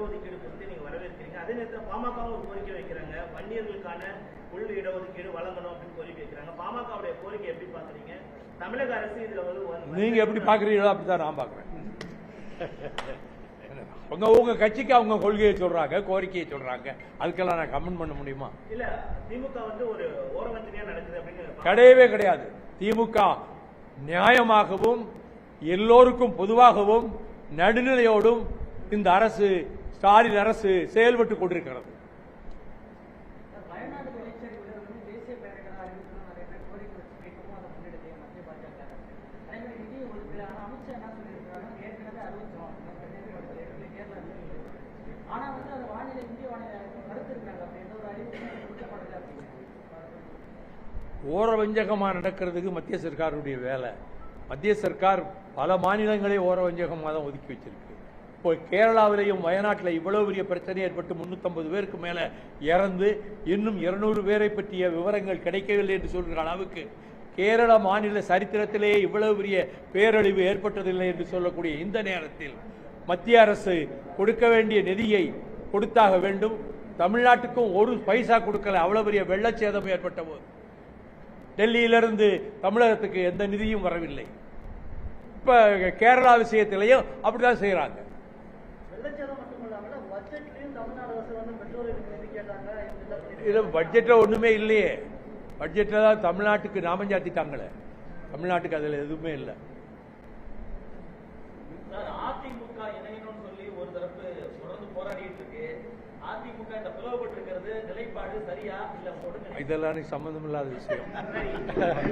இடஒதுக்கீடு குறித்து நீங்க வரவேற்கிறீங்க. அதே நேரத்தில் பாமகவும் ஒரு கோரிக்கை வைக்கிறாங்க, வன்னியர்களுக்கான உள் இடஒதுக்கீடு வழங்கணும் அப்படின்னு கோரிக்கை வைக்கிறாங்க. பாமகவுடைய கோரிக்கை எப்படி பாக்குறீங்க? தமிழக அரசு இதுல வந்து நீங்க எப்படி பாக்குறீங்களோ அப்படித்தான் நான் பாக்குறேன். உங்க கட்சிக்கு அவங்க கொள்கையை சொல்றாங்க, கோரிக்கையை சொல்றாங்க, அதுக்கெல்லாம் நான் கமெண்ட் பண்ண முடியுமா? இல்ல, திமுக வந்து ஒரு ஓரவஞ்சனையா நடக்குது அப்படின்னு கிடையவே கிடையாது. திமுக நியாயமாகவும் எல்லோருக்கும் பொதுவாகவும் நடுநிலையோடும் இந்த அரசு, ஸ்டாலின் அரசு செயல்பட்டுக் கொண்டிருக்கிறது. ஓரவஞ்சகமா நடக்கிறதுக்கு மத்திய சர்க்காருடைய வேலை. மத்திய சர்க்கார் பல மாநிலங்களே ஓரவஞ்சகமாக தான் ஒதுக்கி வச்சிருக்கு. இப்போ கேரளாவிலையும் வயநாட்டில் இவ்வளவு பெரிய பிரச்சனை ஏற்பட்டு 350 பேருக்கு மேல இறந்து இன்னும் 200 பேரை பற்றிய விவரங்கள் கிடைக்கவில்லை என்று சொல்கிற அளவுக்கு கேரள மாநில சரித்திரத்திலேயே இவ்வளவு பெரிய பேரழிவு ஏற்பட்டதில்லை என்று சொல்லக்கூடிய இந்த நேரத்தில் மத்திய அரசு கொடுக்க வேண்டிய நிதியை கொடுத்தாக வேண்டும். தமிழ்நாட்டுக்கும் ஒரு பைசா கொடுக்கல. அவ்வளவு பெரிய வெள்ளச்சேதம் ஏற்பட்ட போது டெல்லியிலிருந்து தமிழகத்துக்கு எந்த நிதியும் வரவில்லை. இப்ப கேரளா விஷயத்திலையும் அப்படிதான் செய்யறாங்க. பட்ஜெட்ல ஒண்ணுமே இல்லையே. பட்ஜெட்ல தான் தமிழ்நாட்டுக்கு நாமம் சாத்திட்டாங்களே. தமிழ்நாட்டுக்கு அதுல எதுவுமே இல்லை. அதிமுக இணையணும்னு சொல்லி ஒரு தரப்பு தொடர்ந்து போராடிட்டு இருக்கு. அதிமுக இந்த பிளவுபட்டு இருக்கிறது நிலைப்பாடு சரியா இல்ல? இதெல்லாம் சம்பந்தம் இல்லாத விஷயம்.